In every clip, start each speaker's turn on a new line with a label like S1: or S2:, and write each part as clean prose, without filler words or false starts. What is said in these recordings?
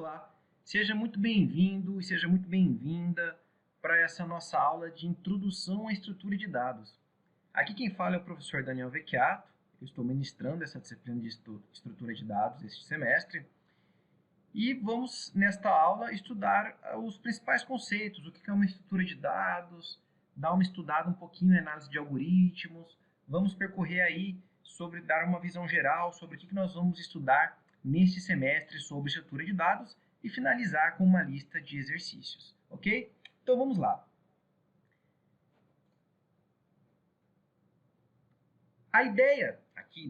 S1: Olá, seja muito bem-vindo e seja muito bem-vinda para essa nossa aula de Introdução à Estrutura de Dados. Aqui quem fala é o professor Daniel Vecchiato, eu estou ministrando essa disciplina de Estrutura de Dados este semestre, e vamos, nesta aula, estudar os principais conceitos, o que é uma estrutura de dados, dar uma estudada um pouquinho em análise de algoritmos, vamos percorrer aí sobre dar uma visão geral sobre o que nós vamos estudar neste semestre sobre estrutura de dados e finalizar com uma lista de exercícios, ok? Então vamos lá. A ideia aqui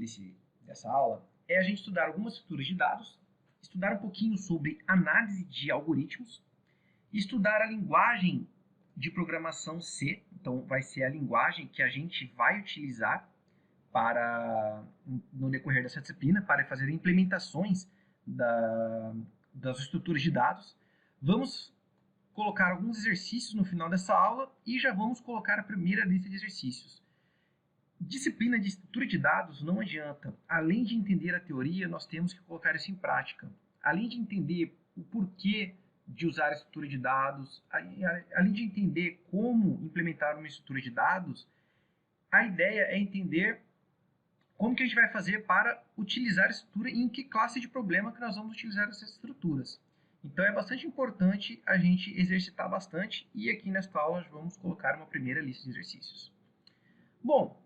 S1: dessa aula é a gente estudar algumas estruturas de dados, estudar um pouquinho sobre análise de algoritmos, estudar a linguagem de programação C, então vai ser a linguagem que a gente vai utilizar no decorrer dessa disciplina, para fazer implementações das estruturas de dados. Vamos colocar alguns exercícios no final dessa aula e já vamos colocar a primeira lista de exercícios. Disciplina de estrutura de dados não adianta. Além de entender a teoria, nós temos que colocar isso em prática. Além de entender o porquê de usar a estrutura de dados, além de entender como implementar uma estrutura de dados, a ideia é entender como que a gente vai fazer para utilizar a estrutura e em que classe de problema que nós vamos utilizar essas estruturas. Então é bastante importante a gente exercitar bastante e aqui nesta aula vamos colocar uma primeira lista de exercícios. Bom,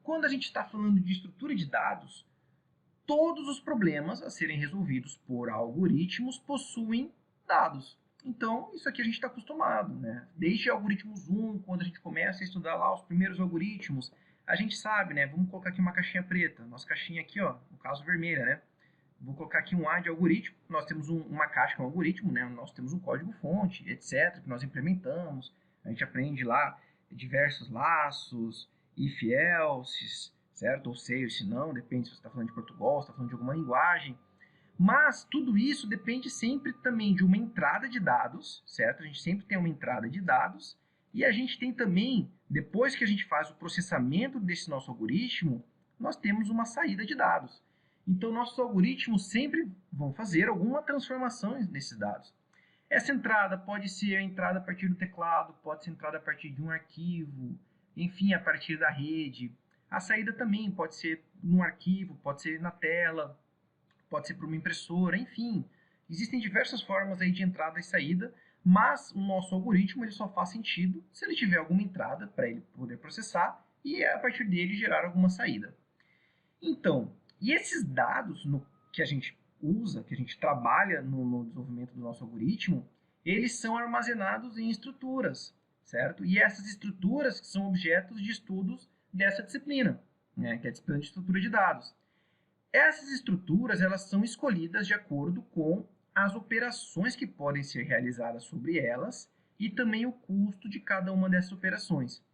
S1: quando a gente está falando de estrutura de dados, todos os problemas a serem resolvidos por algoritmos possuem dados. Então, isso aqui a gente está acostumado, né? Desde algoritmos 1, quando a gente começa a estudar lá os primeiros algoritmos, a gente sabe, né? Vamos colocar aqui uma caixinha preta. Nossa caixinha aqui, ó, no caso vermelha, né? Vou colocar aqui um A de algoritmo. Nós temos uma caixa com algoritmo, né? Nós temos um código-fonte, etc., que nós implementamos. A gente aprende lá diversos laços, if else, certo? Ou se ou se não, depende se você está falando de Portugal, se está falando de alguma linguagem. Mas tudo isso depende sempre também de uma entrada de dados, certo? A gente sempre tem uma entrada de dados e a gente tem também, depois que a gente faz o processamento desse nosso algoritmo, nós temos uma saída de dados. Então, nossos algoritmos sempre vão fazer alguma transformação nesses dados. Essa entrada pode ser a entrada a partir do teclado, pode ser entrada a partir de um arquivo, enfim, a partir da rede. A saída também pode ser num arquivo, pode ser na tela, pode ser por uma impressora, enfim. Existem diversas formas aí de entrada e saída, mas o nosso algoritmo ele só faz sentido se ele tiver alguma entrada para ele poder processar e a partir dele gerar alguma saída. Então, e esses dados que a gente usa, que a gente trabalha no desenvolvimento do nosso algoritmo, eles são armazenados em estruturas, certo? E essas estruturas são objetos de estudos dessa disciplina, né, que é a disciplina de estrutura de dados. Essas estruturas elas são escolhidas de acordo com as operações que podem ser realizadas sobre elas e também o custo de cada uma dessas operações.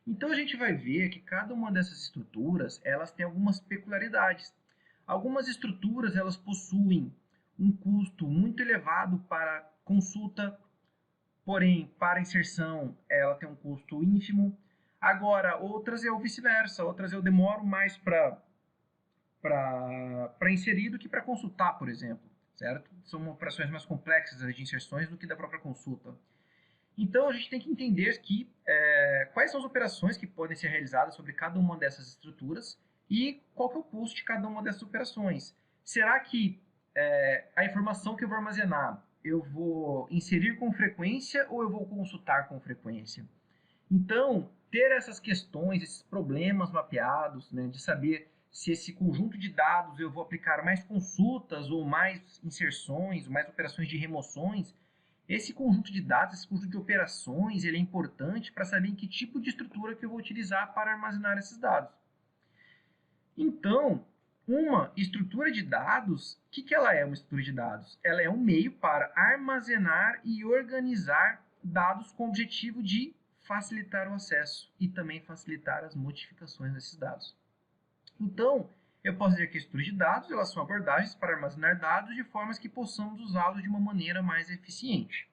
S1: Então a gente vai ver que cada uma dessas estruturas elas tem algumas peculiaridades. Algumas estruturas elas possuem um custo muito elevado para consulta, porém para inserção ela tem um custo ínfimo. Agora outras é o vice-versa, outras eu demoro mais para inserir do que para consultar, por exemplo, certo? São operações mais complexas de inserções do que da própria consulta. Então, a gente tem que entender quais são as operações que podem ser realizadas sobre cada uma dessas estruturas e qual que é o custo de cada uma dessas operações. Será que a informação que eu vou armazenar eu vou inserir com frequência ou eu vou consultar com frequência? Então, ter essas questões, esses problemas mapeados, né, de saber se esse conjunto de dados eu vou aplicar mais consultas ou mais inserções, ou mais operações de remoções, esse conjunto de dados, esse conjunto de operações, ele é importante para saber em que tipo de estrutura que eu vou utilizar para armazenar esses dados. Então, uma estrutura de dados, o que ela é uma estrutura de dados? Ela é um meio para armazenar e organizar dados com o objetivo de facilitar o acesso e também facilitar as modificações desses dados. Então, eu posso dizer que estruturas de dados elas são abordagens para armazenar dados de formas que possamos usá-los de uma maneira mais eficiente.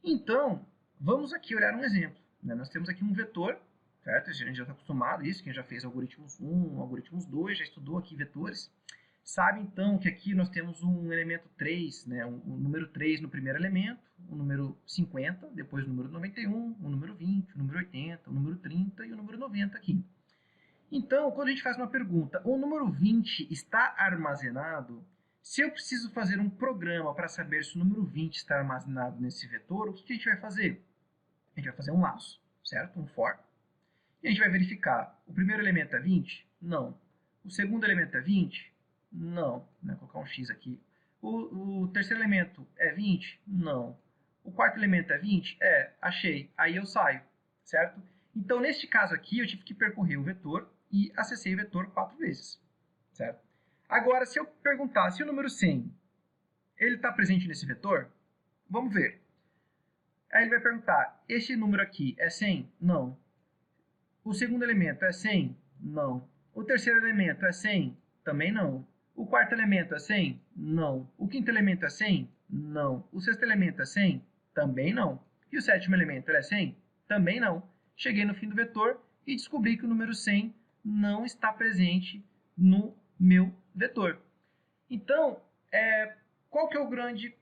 S1: Então, vamos aqui olhar um exemplo. Né? Nós temos aqui um vetor, certo? A gente já está acostumado a isso, quem já fez algoritmos 1, algoritmos 2, já estudou aqui vetores. Sabe, então, que aqui nós temos um elemento 3, né? O número 3 no primeiro elemento, o número 50, depois o número 91, o número 20, o número 80, o número 30 e o número 90 aqui. Então, quando a gente faz uma pergunta, o número 20 está armazenado? Se eu preciso fazer um programa para saber se o número 20 está armazenado nesse vetor, o que a gente vai fazer? A gente vai fazer um laço, certo? Um for. E a gente vai verificar, o primeiro elemento é 20? Não. O segundo elemento é 20? Não. Vou colocar um X aqui. O terceiro elemento é 20? Não. O quarto elemento é 20? É, achei. Aí eu saio, certo? Então, neste caso aqui, eu tive que percorrer o vetor e acessei o vetor 4 vezes, certo? Agora, se eu perguntar se o número 100 ele está presente nesse vetor, vamos ver. Aí ele vai perguntar, este número aqui é 100? Não. O segundo elemento é 100? Não. O terceiro elemento é 100? Também não. O quarto elemento é 100? Não. O quinto elemento é 100? Não. O sexto elemento é 100? Também não. E o sétimo elemento é 100? Também não. Cheguei no fim do vetor e descobri que o número 100 não está presente no meu vetor. Então, qual que é o grande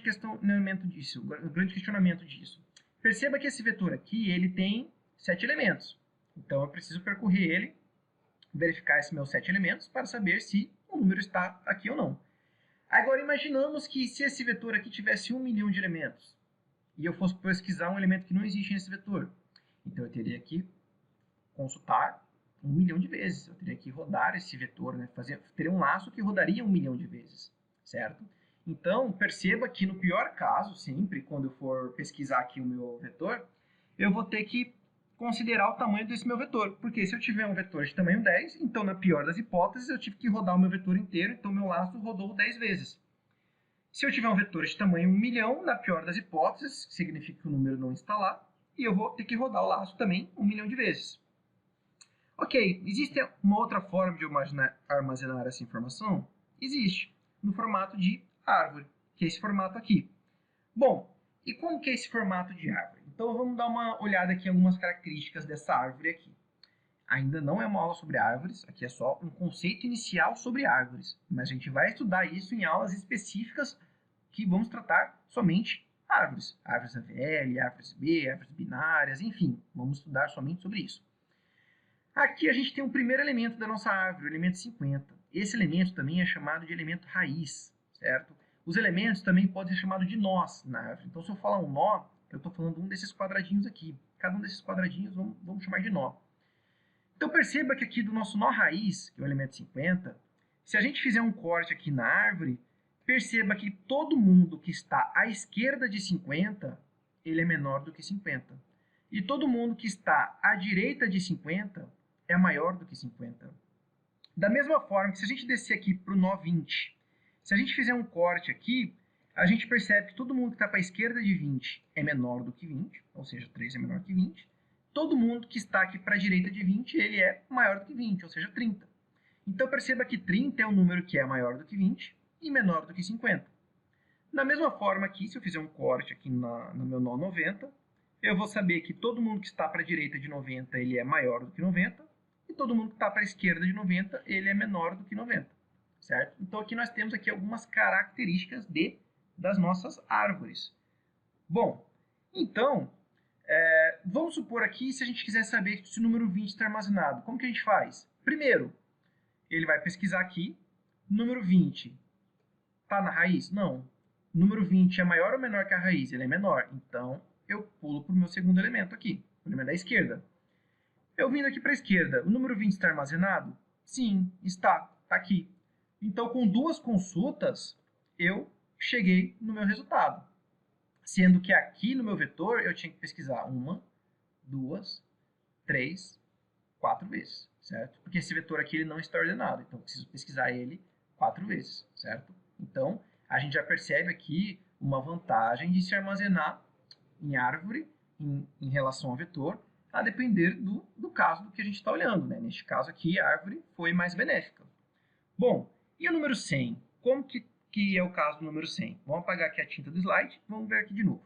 S1: questionamento disso? O grande questionamento disso? Perceba que esse vetor aqui ele tem 7 elementos. Então, eu preciso percorrer ele, verificar esses meus 7 elementos para saber se o número está aqui ou não. Agora, imaginamos que se esse vetor aqui tivesse 1 milhão de elementos e eu fosse pesquisar um elemento que não existe nesse vetor. Então, eu teria que consultar 1 milhão de vezes. Eu teria que rodar esse vetor, né? Teria um laço que rodaria 1 milhão de vezes, certo? Então, perceba que no pior caso, sempre, quando eu for pesquisar aqui o meu vetor, eu vou ter que considerar o tamanho desse meu vetor. Porque se eu tiver um vetor de tamanho 10, então na pior das hipóteses, eu tive que rodar o meu vetor inteiro, então meu laço rodou 10 vezes. Se eu tiver um vetor de tamanho 1 milhão, na pior das hipóteses, significa que o número não está lá, e eu vou ter que rodar o laço também 1 milhão de vezes. Ok, existe uma outra forma de eu armazenar essa informação? Existe, no formato de árvore, que é esse formato aqui. Bom, e como que é esse formato de árvore? Então vamos dar uma olhada aqui em algumas características dessa árvore aqui. Ainda não é uma aula sobre árvores, aqui é só um conceito inicial sobre árvores, mas a gente vai estudar isso em aulas específicas que vamos tratar somente árvores. Árvores AVL, árvores B, árvores binárias, enfim, vamos estudar somente sobre isso. Aqui a gente tem o primeiro elemento da nossa árvore, o elemento 50. Esse elemento também é chamado de elemento raiz, certo? Os elementos também podem ser chamados de nós na árvore. Então, se eu falar um nó, eu estou falando um desses quadradinhos aqui. Cada um desses quadradinhos vamos chamar de nó. Então, perceba que aqui do nosso nó raiz, que é o elemento 50, se a gente fizer um corte aqui na árvore, perceba que todo mundo que está à esquerda de 50, ele é menor do que 50. E todo mundo que está à direita de 50 é maior do que 50. Da mesma forma que se a gente descer aqui para o nó 20, se a gente fizer um corte aqui, a gente percebe que todo mundo que está para a esquerda de 20 é menor do que 20, ou seja, 3 é menor que 20. Todo mundo que está aqui para a direita de 20, ele é maior do que 20, ou seja, 30. Então perceba que 30 é um número que é maior do que 20 e menor do que 50. Da mesma forma aqui, se eu fizer um corte aqui no meu nó 90, eu vou saber que todo mundo que está para a direita de 90, ele é maior do que 90, e todo mundo que está para a esquerda de 90, ele é menor do que 90, certo? Então aqui nós temos aqui algumas características das nossas árvores. Bom, então, vamos supor aqui, se a gente quiser saber se o número 20 está armazenado, como que a gente faz? Primeiro, ele vai pesquisar aqui, número 20 está na raiz? Não. Número 20 é maior ou menor que a raiz? Ele é menor, então eu pulo para o meu segundo elemento aqui, o elemento da esquerda. Eu vindo aqui para a esquerda, o número 20 está armazenado? Sim, está aqui. Então, com duas consultas, eu cheguei no meu resultado. Sendo que aqui no meu vetor, eu tinha que pesquisar 1, 2, 3, 4 vezes, certo? Porque esse vetor aqui ele não está ordenado, então eu preciso pesquisar ele 4 vezes, certo? Então, a gente já percebe aqui uma vantagem de se armazenar em árvore em relação ao vetor, a depender do caso do que a gente está olhando, né? Neste caso aqui, a árvore foi mais benéfica. Bom, e o número 100? Como que é o caso do número 100? Vamos apagar aqui a tinta do slide, vamos ver aqui de novo.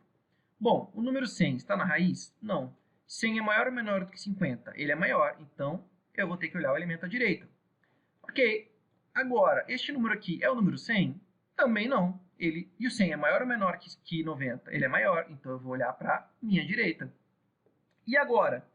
S1: Bom, o número 100 está na raiz? Não. 100 é maior ou menor do que 50? Ele é maior, então eu vou ter que olhar o elemento à direita. Ok, Agora, este número aqui é o número 100? Também não. E o 100 é maior ou menor que 90? Ele é maior, então eu vou olhar para a minha direita. E agora,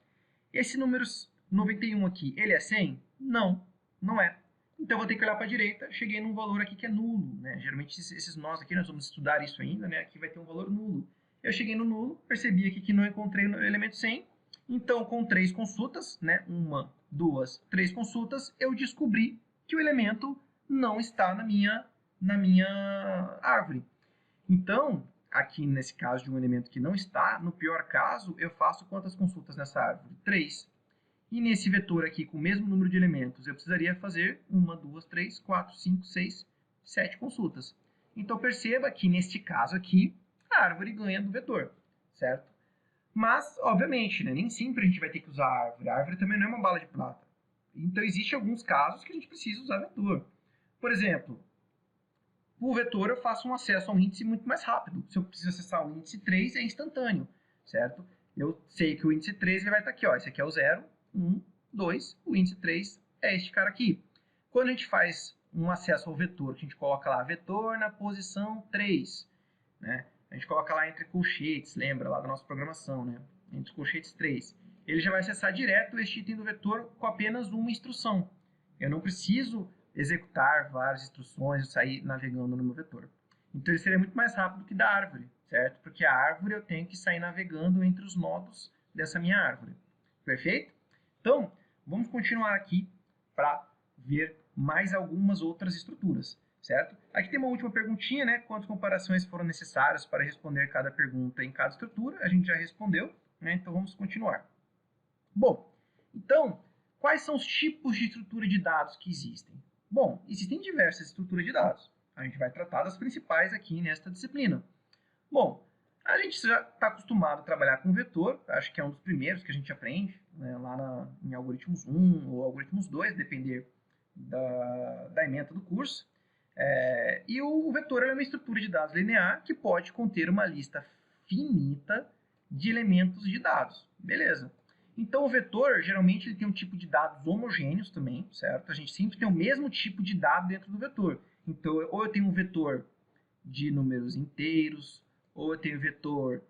S1: esse número 91 aqui, ele é 100? Não, não é. Então eu vou ter que olhar para a direita, cheguei num valor aqui que é nulo, né? Geralmente esses nós aqui, nós vamos estudar isso ainda, né? Aqui vai ter um valor nulo. Eu cheguei no nulo, percebi aqui que não encontrei o elemento 100, então com 3 consultas, né? 1, 2, 3 consultas, eu descobri que o elemento não está na minha árvore. Então, aqui nesse caso de um elemento que não está, no pior caso, eu faço quantas consultas nessa árvore? 3. E nesse vetor aqui, com o mesmo número de elementos, eu precisaria fazer 1, 2, 3, 4, 5, 6, 7 consultas. Então, perceba que, neste caso aqui, a árvore ganha do vetor, certo? Mas, obviamente, né, nem sempre a gente vai ter que usar a árvore. A árvore também não é uma bala de prata. Então, existem alguns casos que a gente precisa usar vetor. Por exemplo, o vetor eu faço um acesso a um índice muito mais rápido. Se eu preciso acessar o índice 3, é instantâneo, certo? Eu sei que o índice 3 ele vai estar aqui, ó. Esse aqui é o 0, 1, 2, o índice 3 é este cara aqui. Quando a gente faz um acesso ao vetor, que a gente coloca lá, vetor na posição 3, né? A gente coloca lá entre colchetes, lembra lá da nossa programação, né? Entre colchetes 3. Ele já vai acessar direto este item do vetor com apenas uma instrução. Eu não preciso executar várias instruções e sair navegando no meu vetor. Então ele seria muito mais rápido que da árvore, certo? Porque a árvore eu tenho que sair navegando entre os nodos dessa minha árvore. Perfeito? Então, vamos continuar aqui para ver mais algumas outras estruturas, certo? Aqui tem uma última perguntinha, né? Quantas comparações foram necessárias para responder cada pergunta em cada estrutura? A gente já respondeu, né? Então vamos continuar. Bom, então, quais são os tipos de estrutura de dados que existem? Bom, existem diversas estruturas de dados. A gente vai tratar das principais aqui nesta disciplina. Bom, a gente já está acostumado a trabalhar com vetor, acho que é um dos primeiros que a gente aprende, né, lá em algoritmos 1 ou algoritmos 2, depender da ementa do curso. E o vetor é uma estrutura de dados linear que pode conter uma lista finita de elementos de dados. Beleza. Então, o vetor, geralmente, ele tem um tipo de dados homogêneos também, certo? A gente sempre tem o mesmo tipo de dado dentro do vetor. Então, ou eu tenho um vetor de números inteiros, ou eu tenho vetor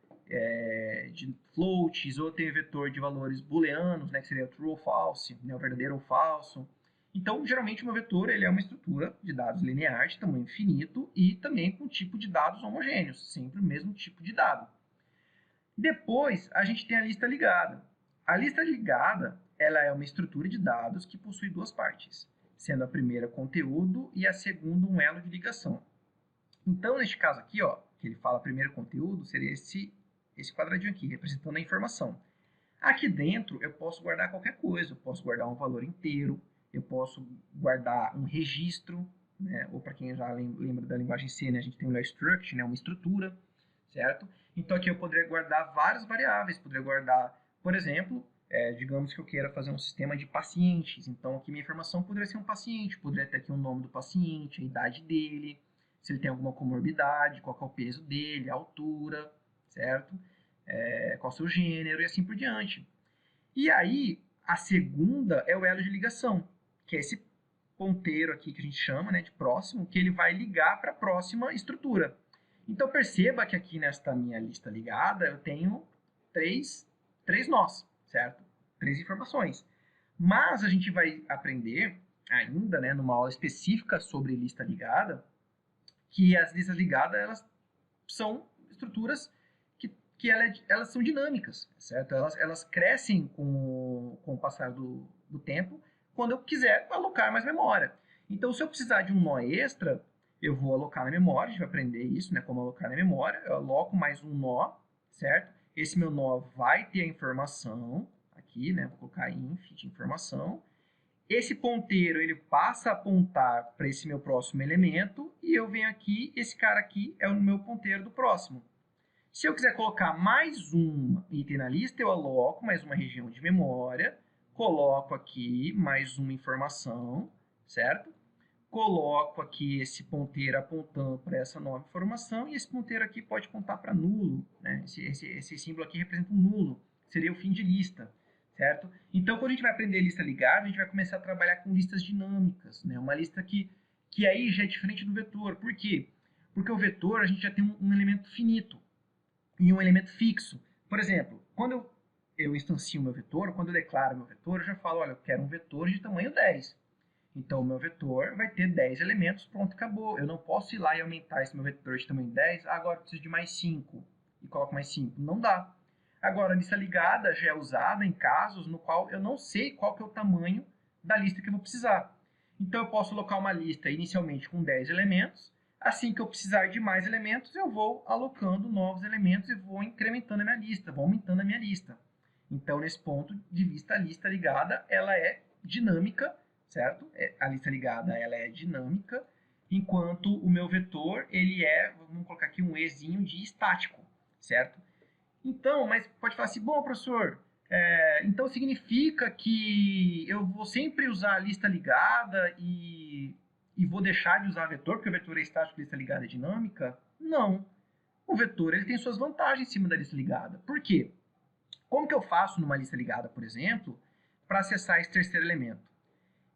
S1: de floats, ou eu tenho vetor de valores booleanos, né, que seria true ou false, né, o verdadeiro ou falso. Então, geralmente, um vetor ele é uma estrutura de dados linear de tamanho finito e também com tipo de dados homogêneos, sempre o mesmo tipo de dado. Depois, a gente tem a lista ligada. A lista ligada ela é uma estrutura de dados que possui duas partes, sendo a primeira conteúdo e a segunda um elo de ligação. Então, neste caso aqui, ó, que ele fala primeiro conteúdo, seria esse quadradinho aqui, representando a informação. Aqui dentro, eu posso guardar qualquer coisa. Eu posso guardar um valor inteiro, eu posso guardar um registro, né? Ou para quem já lembra da linguagem C, né? A gente tem o struct, né? Uma estrutura, certo? Então, aqui eu poderia guardar várias variáveis. Poderia guardar, por exemplo, digamos que eu queira fazer um sistema de pacientes. Então, aqui minha informação poderia ser um paciente. Poderia ter aqui o nome do paciente, a idade dele, se ele tem alguma comorbidade, qual é o peso dele, a altura, certo? Qual é o seu gênero e assim por diante. E aí, a segunda é o elo de ligação, que é esse ponteiro aqui que a gente chama, né, de próximo, que ele vai ligar para a próxima estrutura. Então, perceba que aqui nesta minha lista ligada, eu tenho três nós, certo? 3 informações. Mas a gente vai aprender ainda, né, numa aula específica sobre lista ligada, que as listas ligadas elas são estruturas que elas são dinâmicas, certo? Elas crescem com o passar do tempo quando eu quiser alocar mais memória. Então, se eu precisar de um nó extra, eu vou alocar na memória, a gente vai aprender isso, né? Como alocar na memória. Eu aloco mais um nó, certo? Esse meu nó vai ter a informação aqui, né? Vou colocar inf de informação. Esse ponteiro ele passa a apontar para esse meu próximo elemento e eu venho aqui, esse cara aqui é o meu ponteiro do próximo. Se eu quiser colocar mais um item na lista, eu aloco mais uma região de memória, coloco aqui mais uma informação, certo? Coloco aqui esse ponteiro apontando para essa nova informação e esse ponteiro aqui pode apontar para nulo, né? Esse símbolo aqui representa um nulo, seria o fim de lista, certo? Então, quando a gente vai aprender lista ligada, a gente vai começar a trabalhar com listas dinâmicas, né? Uma lista que aí já é diferente do vetor. Por quê? Porque o vetor, a gente já tem um elemento finito e um elemento fixo. Por exemplo, quando eu instancio meu vetor, quando eu declaro meu vetor, eu já falo, olha, eu quero um vetor de tamanho 10. Então, o meu vetor vai ter 10 elementos, pronto, acabou. Eu não posso ir lá e aumentar esse meu vetor de tamanho 10, agora eu preciso de mais 5, e coloco mais 5. Não dá. Agora, a lista ligada já é usada em casos no qual eu não sei qual que é o tamanho da lista que eu vou precisar. Então, eu posso alocar uma lista inicialmente com 10 elementos. Assim que eu precisar de mais elementos, eu vou alocando novos elementos e vou incrementando a minha lista, vou aumentando a minha lista. Então, nesse ponto de vista, a lista ligada ela é dinâmica, certo? A lista ligada ela é dinâmica, enquanto o meu vetor ele é, vamos colocar aqui um ezinho de estático, certo? Então, mas pode falar assim, bom, professor, então significa que eu vou sempre usar a lista ligada e vou deixar de usar vetor, porque o vetor é estático e a lista ligada é dinâmica? Não. O vetor ele tem suas vantagens em cima da lista ligada. Por quê? Como que eu faço numa lista ligada, por exemplo, para acessar esse terceiro elemento?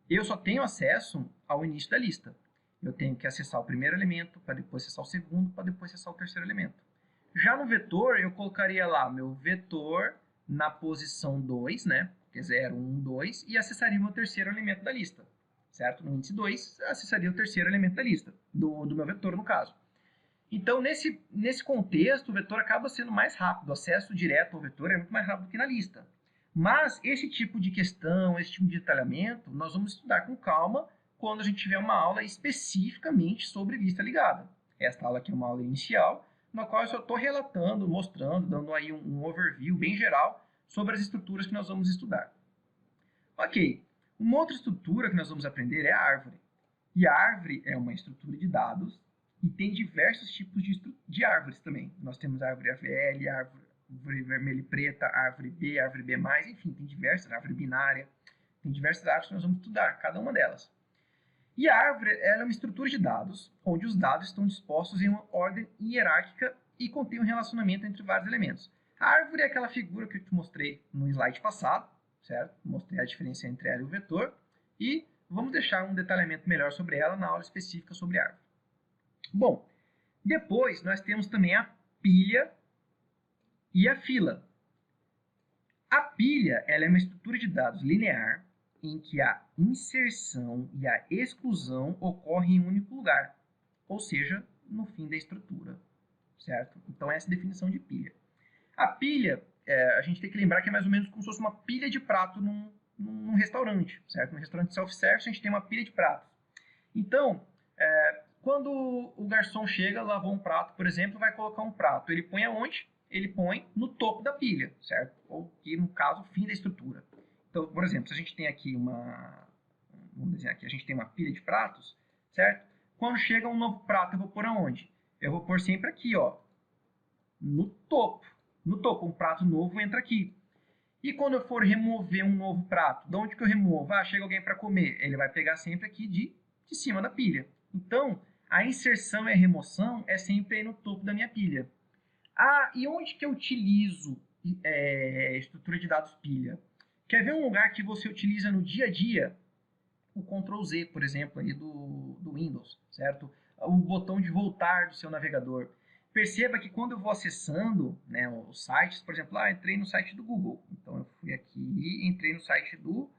S1: Eu só tenho acesso ao início da lista. Eu tenho que acessar o primeiro elemento, para depois acessar o segundo, para depois acessar o terceiro elemento. Já no vetor, eu colocaria lá meu vetor na posição 2, né? Que é 0, 1, 2, e acessaria o meu terceiro elemento da lista, certo? No índice 2, acessaria o terceiro elemento da lista, do meu vetor, no caso. Então, nesse contexto, o vetor acaba sendo mais rápido. O acesso direto ao vetor é muito mais rápido que na lista. Mas esse tipo de questão, esse tipo de detalhamento, nós vamos estudar com calma quando a gente tiver uma aula especificamente sobre lista ligada. Esta aula aqui é uma aula inicial, na qual eu só estou relatando, mostrando, dando aí um overview bem geral sobre as estruturas que nós vamos estudar. Ok, uma outra estrutura que nós vamos aprender é a árvore. E a árvore é uma estrutura de dados e tem diversos tipos de árvores também. Nós temos a árvore AVL, a árvore vermelha e preta, a árvore B, a árvore B+, enfim, tem diversas, a árvore binária, tem diversas árvores que nós vamos estudar, cada uma delas. E a árvore ela é uma estrutura de dados, onde os dados estão dispostos em uma ordem hierárquica e contém um relacionamento entre vários elementos. A árvore é aquela figura que eu te mostrei no slide passado, certo? Mostrei a diferença entre ela e o vetor, e vamos deixar um detalhamento melhor sobre ela na aula específica sobre a árvore. Bom, depois nós temos também a pilha e a fila. A pilha ela é uma estrutura de dados linear em que a inserção e a exclusão ocorrem em um único lugar, ou seja, no fim da estrutura, certo? Então essa é a definição de pilha. A pilha, a gente tem que lembrar que é mais ou menos como se fosse uma pilha de prato num restaurante, certo? No restaurante self-service a gente tem uma pilha de pratos. Então, quando o garçom chega, lavou um prato, por exemplo, vai colocar um prato. Ele põe aonde? Ele põe no topo da pilha, certo? Ou que, no caso, o fim da estrutura. Então, por exemplo, se a gente tem aqui vamos dizer aqui, a gente tem uma pilha de pratos, certo? Quando chega um novo prato, eu vou pôr aonde? Eu vou pôr sempre aqui, ó, no topo. No topo, um prato novo entra aqui. E quando eu for remover um novo prato, de onde que eu removo? Ah, chega alguém para comer. Ele vai pegar sempre aqui de cima da pilha. Então, a inserção e a remoção é sempre aí no topo da minha pilha. Ah, e onde que eu utilizo estrutura de dados pilha? Quer ver um lugar que você utiliza no dia a dia? O Ctrl Z, por exemplo, aí do Windows, certo? O botão de voltar do seu navegador. Perceba que quando eu vou acessando, né, os sites, por exemplo, entrei no site do Google. Então eu fui aqui e entrei no site do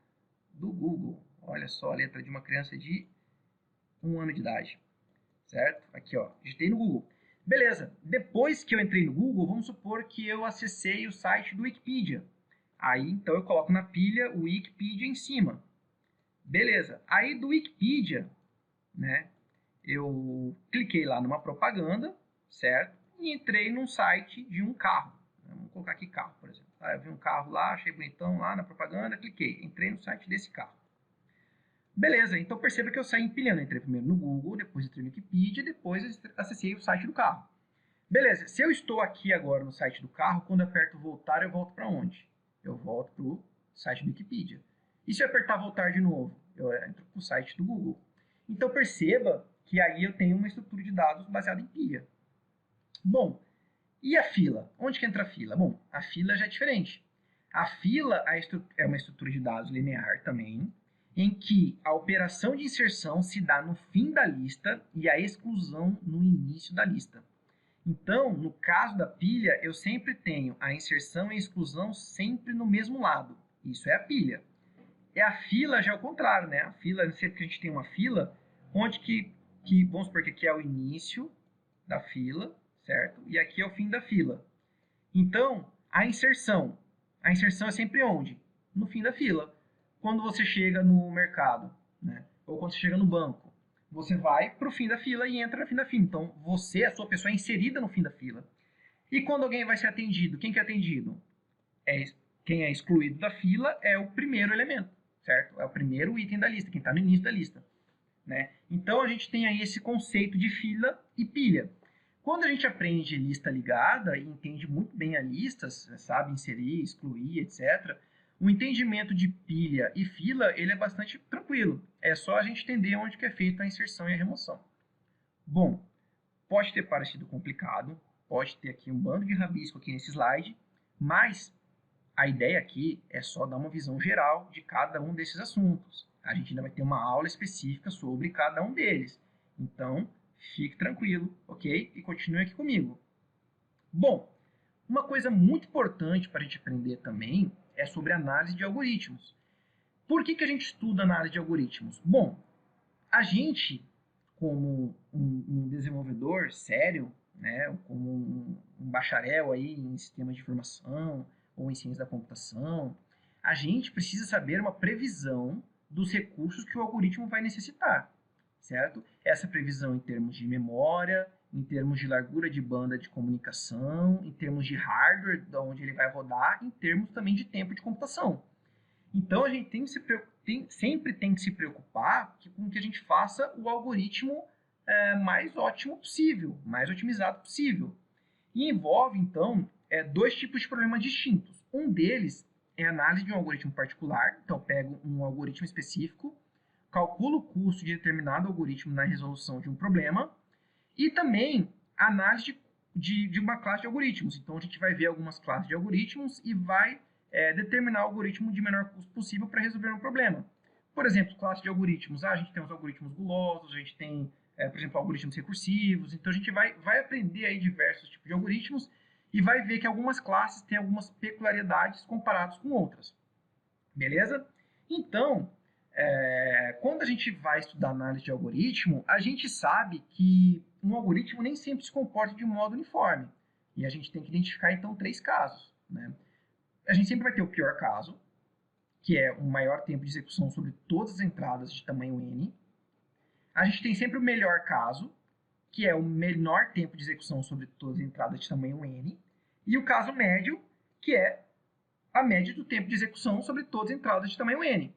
S1: Google. Olha só a letra de uma criança de 1 ano de idade, certo? Aqui, ó, digitei no Google. Beleza, depois que eu entrei no Google, vamos supor que eu acessei o site do Wikipedia. Aí, então, eu coloco na pilha o Wikipedia em cima. Beleza, aí do Wikipedia, né, eu cliquei lá numa propaganda, certo? E entrei num site de um carro. Vamos colocar aqui carro, por exemplo. Eu vi um carro lá, achei bonitão lá na propaganda, cliquei. Entrei no site desse carro. Beleza, então perceba que eu saí empilhando. Entrei primeiro no Google, depois entrei no Wikipedia, depois acessei o site do carro. Beleza, se eu estou aqui agora no site do carro, quando eu aperto voltar, eu volto para onde? Eu volto para o site do Wikipedia. E se eu apertar voltar de novo? Eu entro para o site do Google. Então perceba que aí eu tenho uma estrutura de dados baseada em pilha. Bom, e a fila? Onde que entra a fila? Bom, a fila já é diferente. A fila é uma estrutura de dados linear também, em que a operação de inserção se dá no fim da lista e a exclusão no início da lista. Então, no caso da pilha, eu sempre tenho a inserção e a exclusão sempre no mesmo lado. Isso é a pilha. É a fila já é o contrário, né? A fila, sempre que a gente tem uma fila, onde vamos supor que aqui é o início da fila, certo? E aqui é o fim da fila. Então, a inserção é sempre onde? No fim da fila. Quando você chega no mercado, né? Ou quando você chega no banco, você vai para o fim da fila e entra no fim da fila. Então, você, a sua pessoa, é inserida no fim da fila. E quando alguém vai ser atendido, quem que é atendido? Quem é excluído da fila é o primeiro elemento, certo? É o primeiro item da lista, quem está no início da lista. Né? Então, a gente tem aí esse conceito de fila e pilha. Quando a gente aprende lista ligada e entende muito bem a listas, sabe inserir, excluir, etc., o entendimento de pilha e fila ele é bastante tranquilo. É só a gente entender onde que é feita a inserção e a remoção. Bom, pode ter parecido complicado, pode ter aqui um bando de rabisco aqui nesse slide, mas a ideia aqui é só dar uma visão geral de cada um desses assuntos. A gente ainda vai ter uma aula específica sobre cada um deles. Então, fique tranquilo, ok? E continue aqui comigo. Bom, uma coisa muito importante para a gente aprender também é sobre análise de algoritmos. Por que a gente estuda análise de algoritmos? Bom, a gente, como um desenvolvedor sério, né, como um bacharel aí em sistemas de informação ou em ciência da computação, a gente precisa saber uma previsão dos recursos que o algoritmo vai necessitar, certo? Essa previsão em termos de memória, em termos de largura de banda de comunicação, em termos de hardware, de onde ele vai rodar, em termos também de tempo de computação. Então a gente sempre tem que se preocupar com que a gente faça o algoritmo mais ótimo possível, mais otimizado possível. E envolve, então, dois tipos de problemas distintos. Um deles é a análise de um algoritmo particular, então eu pego um algoritmo específico, calculo o custo de determinado algoritmo na resolução de um problema, e também a análise de uma classe de algoritmos. Então a gente vai ver algumas classes de algoritmos e vai determinar o algoritmo de menor custo possível para resolver um problema. Por exemplo, classe de algoritmos. A gente tem os algoritmos gulosos, a gente tem, por exemplo, algoritmos recursivos. Então, a gente vai aprender aí diversos tipos de algoritmos e vai ver que algumas classes têm algumas peculiaridades comparadas com outras. Beleza? Então, quando a gente vai estudar análise de algoritmo, a gente sabe que um algoritmo nem sempre se comporta de um modo uniforme. E a gente tem que identificar, então, 3 casos. Né? A gente sempre vai ter o pior caso, que é o maior tempo de execução sobre todas as entradas de tamanho n. A gente tem sempre o melhor caso, que é o menor tempo de execução sobre todas as entradas de tamanho n. E o caso médio, que é a média do tempo de execução sobre todas as entradas de tamanho n.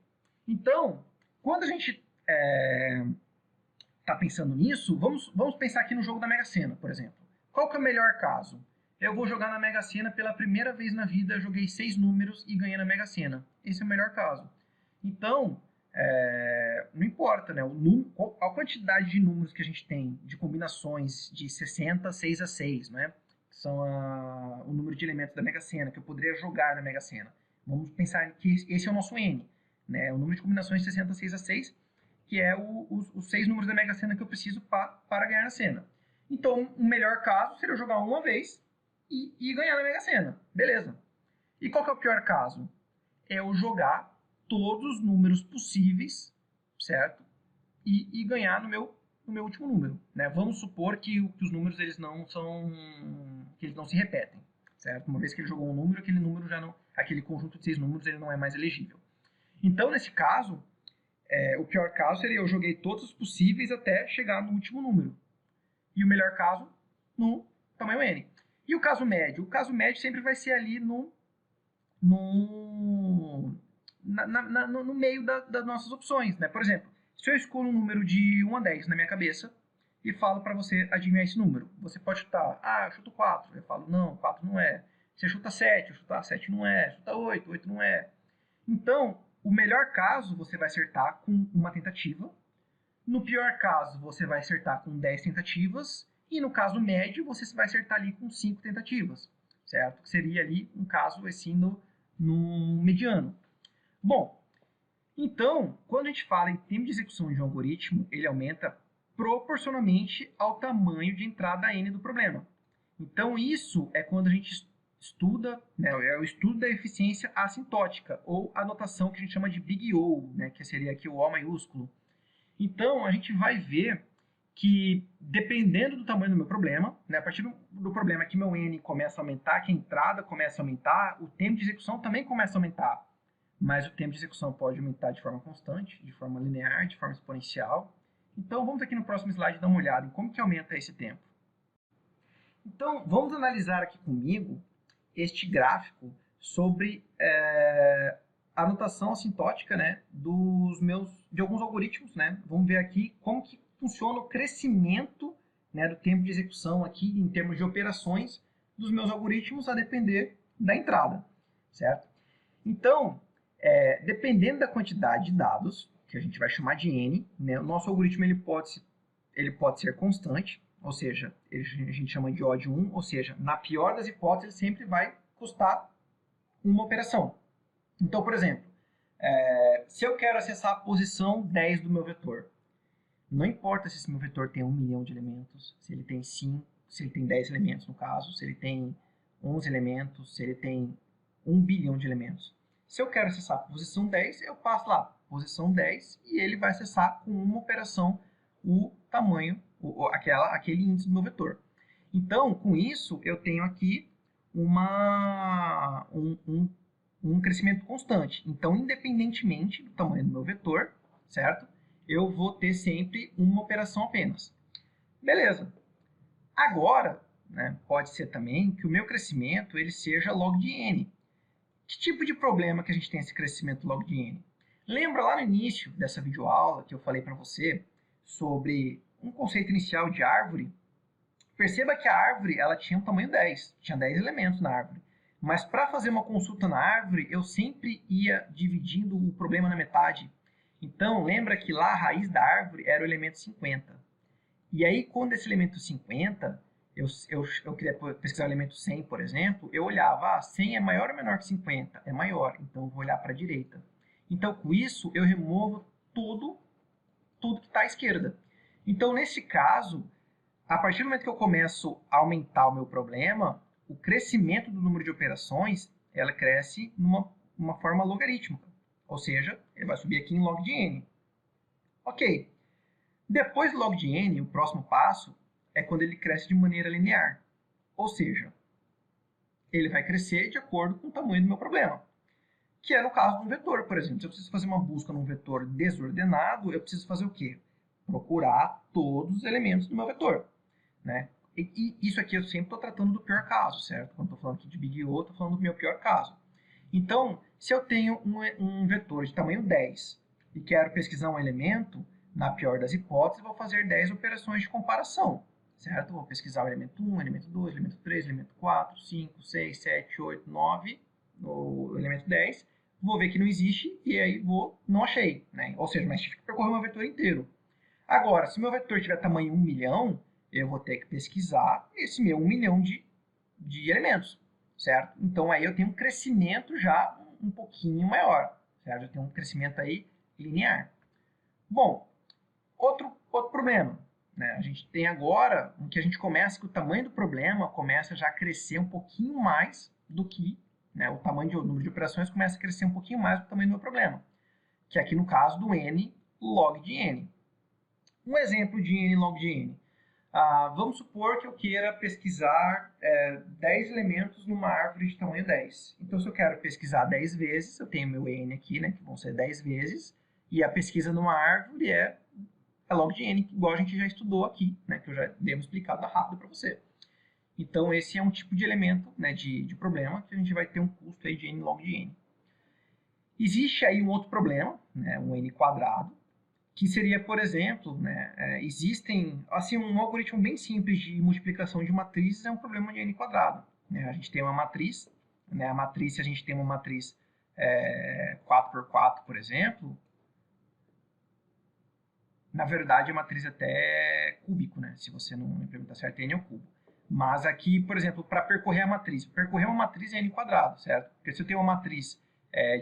S1: Então, quando a gente está pensando nisso, vamos pensar aqui no jogo da Mega Sena, por exemplo. Qual que é o melhor caso? Eu vou jogar na Mega Sena pela primeira vez na vida, joguei 6 números e ganhei na Mega Sena. Esse é o melhor caso. Então, não importa, né? A quantidade de números que a gente tem, de combinações de 60, 6 a 6, né? Que são o número de elementos da Mega Sena, que eu poderia jogar na Mega Sena. Vamos pensar que esse é o nosso N, né? O número de combinações de 60, 6 a 6, que é os 6 números da Mega Sena que eu preciso para ganhar na Sena. Então, o melhor caso seria eu jogar uma vez e ganhar na Mega Sena. Beleza. E qual que é o pior caso? É eu jogar todos os números possíveis, certo? E ganhar no meu último número. Né? Vamos supor que os números eles não se repetem, certo? Uma vez que ele jogou um número, aquele número já não, aquele conjunto de 6 números ele não é mais elegível. Então, nesse caso, o pior caso seria eu joguei todos os possíveis até chegar no último número. E o melhor caso no tamanho n. E o caso médio? O caso médio sempre vai ser ali no meio das nossas opções. Né? Por exemplo, se eu escolho um número de 1 a 10 na minha cabeça e falo para você adivinhar esse número, você pode chutar, eu chuto 4. Eu falo, não, 4 não é. Você chuta 7, eu chuto, 7 não é. Chuta 8, 8 não é. Então, o melhor caso você vai acertar com uma tentativa. No pior caso, você vai acertar com 10 tentativas. E no caso médio, você vai acertar ali com 5 tentativas, certo? Que seria ali um caso assim no mediano. Bom, então, quando a gente fala em tempo de execução de um algoritmo, ele aumenta proporcionalmente ao tamanho de entrada n do problema. Então, isso é quando a gente estuda, né, é o estudo da eficiência assintótica, ou a notação que a gente chama de Big O, né, que seria aqui o O maiúsculo. Então, a gente vai ver que, dependendo do tamanho do meu problema, né, a partir do problema que meu n começa a aumentar, que a entrada começa a aumentar, o tempo de execução também começa a aumentar. Mas o tempo de execução pode aumentar de forma constante, de forma linear, de forma exponencial. Então, vamos aqui no próximo slide dar uma olhada em como que aumenta esse tempo. Então, vamos analisar aqui comigo este gráfico sobre a notação assintótica, né, de alguns algoritmos, né? Vamos ver aqui como que funciona o crescimento, né, do tempo de execução aqui em termos de operações dos meus algoritmos a depender da entrada, certo? Então, dependendo da quantidade de dados, que a gente vai chamar de n, né, o nosso algoritmo ele pode ser constante, ou seja, a gente chama de O de 1, ou seja, na pior das hipóteses, ele sempre vai custar uma operação. Então, por exemplo, se eu quero acessar a posição 10 do meu vetor, não importa se esse meu vetor tem 1 milhão de elementos, se ele tem 5, se ele tem 10 elementos no caso, se ele tem 11 elementos, se ele tem 1 bilhão de elementos. Se eu quero acessar a posição 10, eu passo lá, posição 10, e ele vai acessar com uma operação o tamanho, aquele índice do meu vetor. Então, com isso, eu tenho aqui um crescimento constante. Então, independentemente do tamanho do meu vetor, certo? Eu vou ter sempre uma operação apenas. Beleza. Agora, né, pode ser também que o meu crescimento ele seja log de n. Que tipo de problema que a gente tem esse crescimento log de n? Lembra lá no início dessa videoaula que eu falei para você sobre um conceito inicial de árvore? Perceba que a árvore ela tinha um tamanho 10, tinha 10 elementos na árvore. Mas para fazer uma consulta na árvore, eu sempre ia dividindo o problema na metade. Então, lembra que lá a raiz da árvore era o elemento 50. E aí, quando esse elemento 50, eu queria pesquisar o elemento 100, por exemplo, eu olhava, 100 é maior ou menor que 50? É maior, então eu vou olhar para a direita. Então, com isso, eu removo tudo que está à esquerda. Então, nesse caso, a partir do momento que eu começo a aumentar o meu problema, o crescimento do número de operações, ela cresce numa forma logarítmica. Ou seja, ele vai subir aqui em log de n. Ok. Depois do log de n, o próximo passo é quando ele cresce de maneira linear. Ou seja, ele vai crescer de acordo com o tamanho do meu problema. Que é no caso de um vetor, por exemplo. Se eu preciso fazer uma busca num vetor desordenado, eu preciso fazer o quê? Procurar todos os elementos do meu vetor. Né? E isso aqui eu sempre estou tratando do pior caso, certo? Quando estou falando aqui de Big O, estou falando do meu pior caso. Então, se eu tenho um vetor de tamanho 10 e quero pesquisar um elemento, na pior das hipóteses, vou fazer 10 operações de comparação, certo? Vou pesquisar o elemento 1, elemento 2, elemento 3, elemento 4, 5, 6, 7, 8, 9, o elemento 10, vou ver que não existe e aí não achei, né? Ou seja, mas tive que percorrer o meu vetor inteiro. Agora, se meu vetor tiver tamanho 1 milhão, eu vou ter que pesquisar esse meu 1 milhão de elementos, certo? Então aí eu tenho um crescimento já um pouquinho maior, certo? Eu tenho um crescimento aí linear. Bom, outro problema, né? A gente tem agora em que a gente começa que o tamanho do problema começa já a crescer um pouquinho mais do que, né, o número de operações começa a crescer um pouquinho mais do tamanho do meu problema, que é aqui no caso do n log de n. Um exemplo de n log de n. Vamos supor que eu queira pesquisar 10 elementos numa árvore de tamanho 10. Então, se eu quero pesquisar 10 vezes, eu tenho meu n aqui, né, que vão ser 10 vezes, e a pesquisa numa árvore é log de n, igual a gente já estudou aqui, né, que eu já dei uma explicada rápida para você. Então, esse é um tipo de elemento, né, de problema que a gente vai ter um custo aí de n log de n. Existe aí um outro problema, né, um n quadrado, que seria, por exemplo, né, existem, assim, um algoritmo bem simples de multiplicação de matrizes é um problema de n quadrado. Né? A gente tem uma matriz, né, a matriz, se a gente tem uma matriz 4x4, por exemplo, na verdade a matriz até é cúbico, né? Se você não implementar certo, n é o cubo. Mas aqui, por exemplo, para percorrer a matriz. Percorrer uma matriz é n quadrado, certo? Porque se eu tenho uma matriz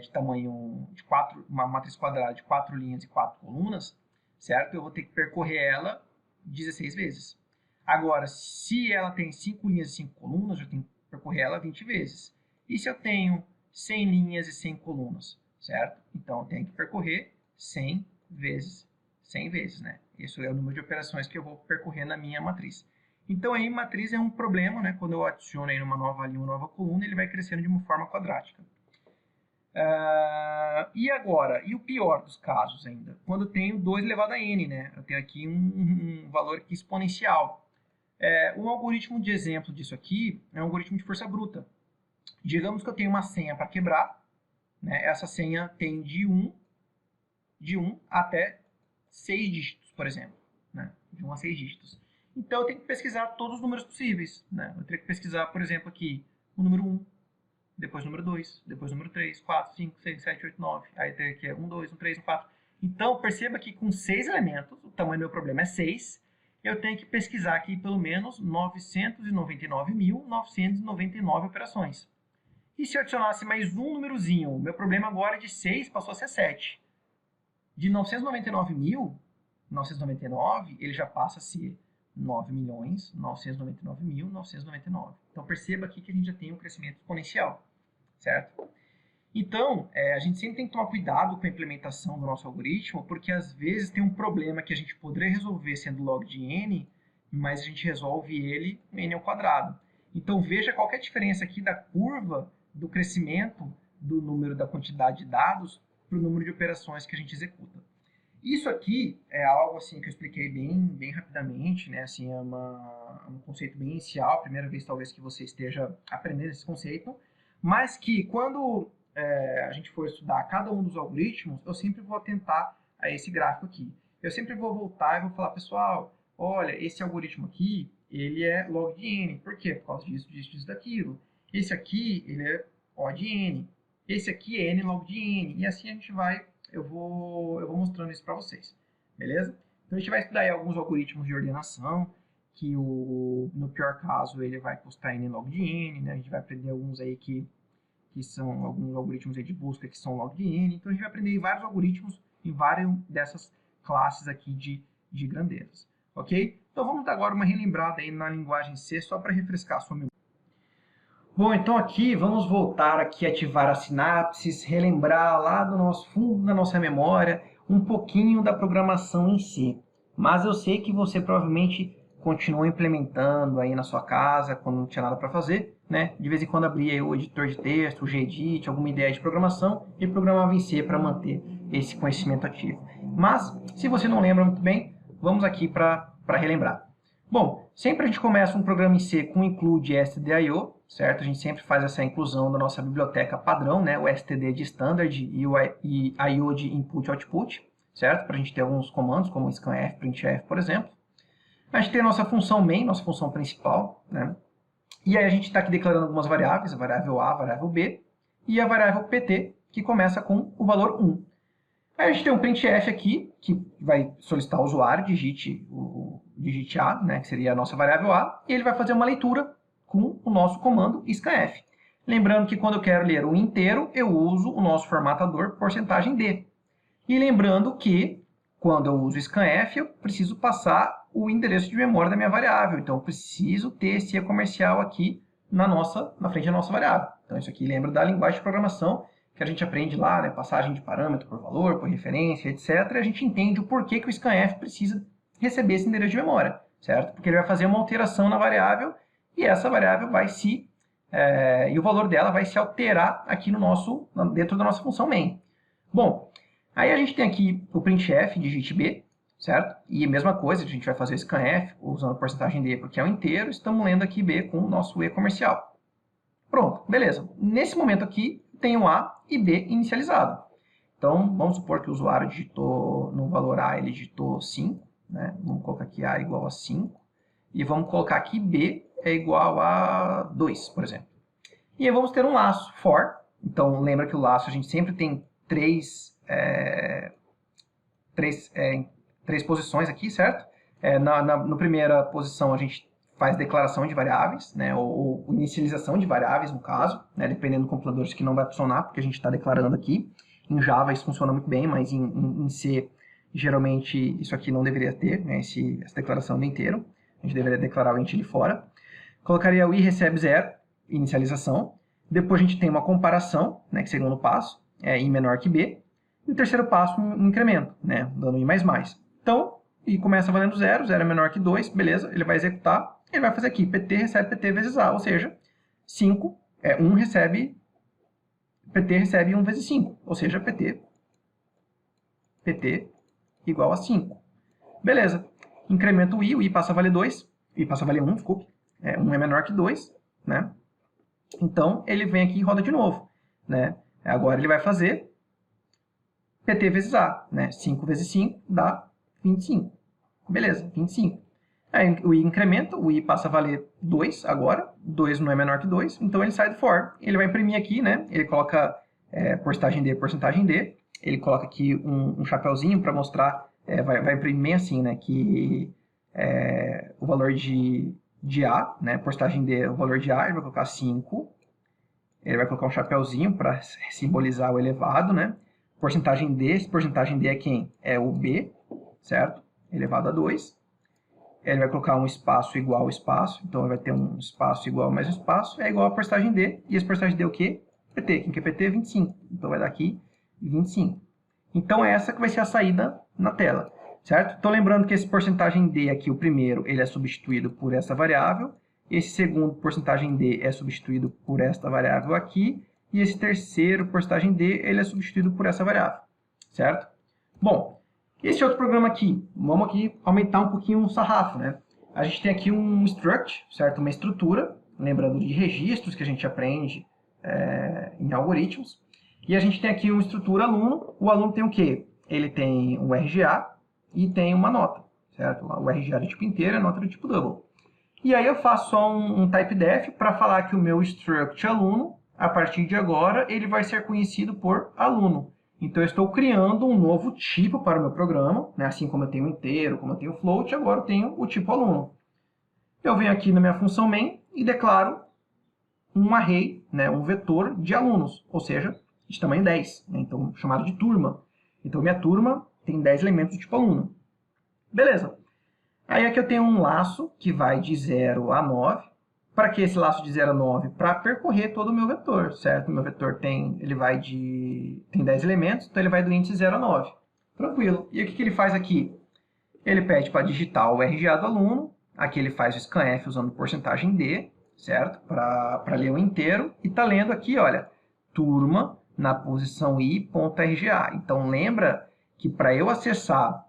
S1: de tamanho de 4, uma matriz quadrada de 4 linhas e 4 colunas, certo? Eu vou ter que percorrer ela 16 vezes. Agora, se ela tem 5 linhas e 5 colunas, eu tenho que percorrer ela 20 vezes. E se eu tenho 100 linhas e 100 colunas, certo? Então, eu tenho que percorrer 100 vezes, né? Esse é o número de operações que eu vou percorrer na minha matriz. Então, aí, matriz é um problema, né? Quando eu adiciono aí uma nova linha, uma nova coluna, ele vai crescendo de uma forma quadrática. E agora, e o pior dos casos ainda? Quando eu tenho 2 elevado a n, né? Eu tenho aqui um valor aqui exponencial. Um algoritmo de exemplo disso aqui é um algoritmo de força bruta. Digamos que eu tenho uma senha para quebrar, né? Essa senha tem de 1 até 6 dígitos, por exemplo, né? De 1 a 6 dígitos. Então, eu tenho que pesquisar todos os números possíveis, né? Eu teria que pesquisar, por exemplo, aqui o número 1, depois o número 2, depois o número 3, 4, 5, 6, 7, 8, 9. Aí tem aqui 1, 2, 1, 3, 1, 4. Então, perceba que com 6 elementos, o tamanho do meu problema é 6, eu tenho que pesquisar aqui pelo menos 999.999 operações. E se eu adicionasse mais um númerozinho, o meu problema agora de 6 passou a ser 7. De 999.999, ele já passa a ser 9.999.999. Então, perceba aqui que a gente já tem um crescimento exponencial, certo? Então, a gente sempre tem que tomar cuidado com a implementação do nosso algoritmo, porque às vezes tem um problema que a gente poderia resolver sendo log de n, mas a gente resolve ele em n ao quadrado. Então, veja qual que é a diferença aqui da curva do crescimento do número da quantidade de dados para o número de operações que a gente executa. Isso aqui é algo assim que eu expliquei bem rapidamente, né? Assim, é um conceito bem inicial, primeira vez talvez que você esteja aprendendo esse conceito, mas que quando a gente for estudar cada um dos algoritmos, eu sempre vou atentar a esse gráfico aqui. Eu sempre vou voltar e vou falar, pessoal, olha, esse algoritmo aqui, ele é log de n. Por quê? Por causa disso, daquilo. Esse aqui, ele é O de n. Esse aqui é n log de n. E assim a gente vai... Eu vou mostrando isso para vocês, beleza? Então, a gente vai estudar aí alguns algoritmos de ordenação, que no pior caso ele vai custar n log de n, né? A gente vai aprender alguns aí que são alguns algoritmos aí de busca que são log de n. Então, a gente vai aprender vários algoritmos em várias dessas classes aqui de grandezas, ok? Então, vamos dar agora uma relembrada aí na linguagem C, só para refrescar a sua memória. Bom, então aqui vamos voltar aqui a ativar as sinapses, relembrar lá do nosso fundo da nossa memória um pouquinho da programação em si. Mas eu sei que você provavelmente continua implementando aí na sua casa quando não tinha nada para fazer, né? De vez em quando abria aí o editor de texto, o Gedit, alguma ideia de programação e programava em C para manter esse conhecimento ativo. Mas, se você não lembra muito bem, vamos aqui para relembrar. Bom, sempre a gente começa um programa em C com include stdio, certo? A gente sempre faz essa inclusão da nossa biblioteca padrão, né? O std de standard e o IO de input output, certo? Para a gente ter alguns comandos, como scanf, printf, por exemplo. A gente tem a nossa função main, nossa função principal, né? E aí a gente está aqui declarando algumas variáveis, a variável a, a variável b, e a variável pt, que começa com o valor 1. Aí a gente tem um printf aqui, que vai solicitar ao usuário, digite a, né, que seria a nossa variável a, e ele vai fazer uma leitura com o nosso comando scanf. Lembrando que quando eu quero ler o inteiro, eu uso o nosso formatador %d. E lembrando que, quando eu uso scanf, eu preciso passar o endereço de memória da minha variável. Então, eu preciso ter esse comercial aqui na frente da nossa variável. Então, isso aqui lembra da linguagem de programação que a gente aprende lá, né, passagem de parâmetro por valor, por referência, etc. E a gente entende o porquê que o scanf precisa receber esse endereço de memória, certo? Porque ele vai fazer uma alteração na variável e essa variável vai e o valor dela vai se alterar aqui dentro da nossa função main. Bom, aí a gente tem aqui o printf, digite b, certo? E a mesma coisa, a gente vai fazer o scanf usando %d porque é um inteiro, estamos lendo aqui b com o nosso e comercial. Pronto, beleza. Nesse momento aqui, tem o a e b inicializado. Então, vamos supor que o usuário digitou, no valor a, ele digitou 5, né? Vamos colocar aqui a igual a 5, e vamos colocar aqui b é igual a 2, por exemplo. E aí vamos ter um laço, for. Então, lembra que o laço a gente sempre tem três posições aqui, certo? Na primeira posição a gente faz declaração de variáveis, né, ou inicialização de variáveis, no caso, né, dependendo do compilador, isso aqui não vai funcionar, porque a gente está declarando aqui. Em Java isso funciona muito bem, mas em C, geralmente, isso aqui não deveria ter, né, essa declaração do inteiro. A gente deveria declarar o int de fora. Colocaria o i recebe 0, inicialização. Depois a gente tem uma comparação, né, que segundo passo, é i menor que b. E o terceiro passo, um incremento, né, dando i mais mais. Então, i começa valendo 0, 0 é menor que 2, beleza, ele vai executar, ele vai fazer aqui, pt recebe pt vezes a, ou seja, 5, 1 recebe, pt recebe 1 vezes 5, ou seja, pt igual a 5. Beleza, incrementa o i passa a valer 2, i passa a valer 1, desculpe, 1 é menor que 2, né? Então, ele vem aqui e roda de novo, né? Agora ele vai fazer pt vezes a, né? 5 vezes 5 dá 25. Beleza, 25. Aí o i incrementa, o i passa a valer 2 agora, 2 não é menor que 2, então ele sai do for. Ele vai imprimir aqui, né? Ele coloca porcentagem D, ele coloca aqui um chapeuzinho para mostrar, vai imprimir assim, né? Que o valor de A, né? Porcentagem D, o valor de A, ele vai colocar 5, ele vai colocar um chapeuzinho para simbolizar o elevado, né? Porcentagem D é quem? É o B, certo? Elevado a 2. Ele vai colocar um espaço igual ao espaço, então vai ter um espaço igual mais um espaço, é igual a porcentagem D, e esse porcentagem D é o quê? PT, quem que é PT? 25, então vai dar aqui 25. Então essa que vai ser a saída na tela, certo? Então lembrando que esse porcentagem D aqui, o primeiro, ele é substituído por essa variável, esse segundo porcentagem D é substituído por esta variável aqui, e esse terceiro porcentagem D, ele é substituído por essa variável, certo? Bom, esse outro programa aqui, vamos aqui aumentar um pouquinho o sarrafo, né? A gente tem aqui um struct, certo? Uma estrutura, lembrando de registros que a gente aprende em algoritmos. E a gente tem aqui uma estrutura aluno. O aluno tem o quê? Ele tem um RGA e tem uma nota, certo? O RGA do tipo inteiro e a nota do tipo double. E aí eu faço só um typedef para falar que o meu struct aluno, a partir de agora, ele vai ser conhecido por aluno. Então, eu estou criando um novo tipo para o meu programa, né? Assim como eu tenho inteiro, como eu tenho float, agora eu tenho o tipo aluno. Eu venho aqui na minha função main e declaro um array, né? Um vetor de alunos, ou seja, de tamanho 10, né? Então, chamado de turma. Então, minha turma tem 10 elementos do tipo aluno. Beleza. Aí aqui eu tenho um laço que vai de 0 a 9. Para que esse laço de 0 a 9? Para percorrer todo o meu vetor, certo? O meu vetor tem 10 elementos, então ele vai do índice 0 a 9. Tranquilo. E o que ele faz aqui? Ele pede para digitar o RGA do aluno, aqui ele faz o scanf usando porcentagem D, certo? Para ler o inteiro, e está lendo aqui, olha, turma na posição i.rga. Então lembra que para eu acessar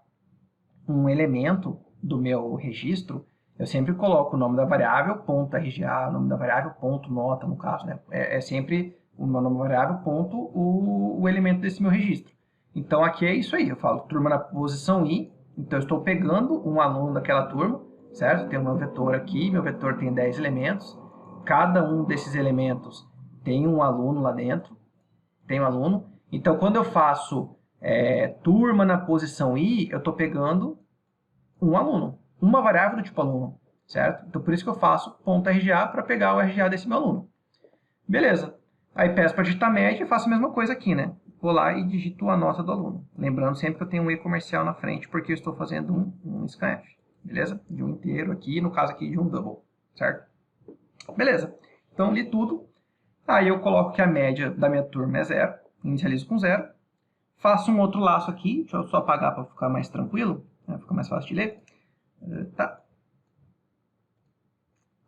S1: um elemento do meu registro, eu sempre coloco o nome da variável, .rga, o nome da variável, .nota, no caso, né? É sempre o meu nome da variável, o elemento desse meu registro. Então, aqui é isso aí, eu falo turma na posição i, então eu estou pegando um aluno daquela turma, certo? Tem o meu vetor aqui, meu vetor tem 10 elementos, cada um desses elementos tem um aluno lá dentro, tem um aluno. Então, quando eu faço turma na posição i, eu estou pegando um aluno, uma variável do tipo aluno, certo? Então, por isso que eu faço .rga para pegar o RGA desse meu aluno. Beleza. Aí peço para digitar média e faço a mesma coisa aqui, né? Vou lá e digito a nota do aluno. Lembrando sempre que eu tenho um e comercial na frente, porque eu estou fazendo um scanf, beleza? De um inteiro aqui, no caso aqui de um double, certo? Beleza. Então, li tudo. Aí eu coloco que a média da minha turma é 0, inicializo com 0. Faço um outro laço aqui, deixa eu só apagar para ficar mais tranquilo, né? Fica mais fácil de ler. Tá.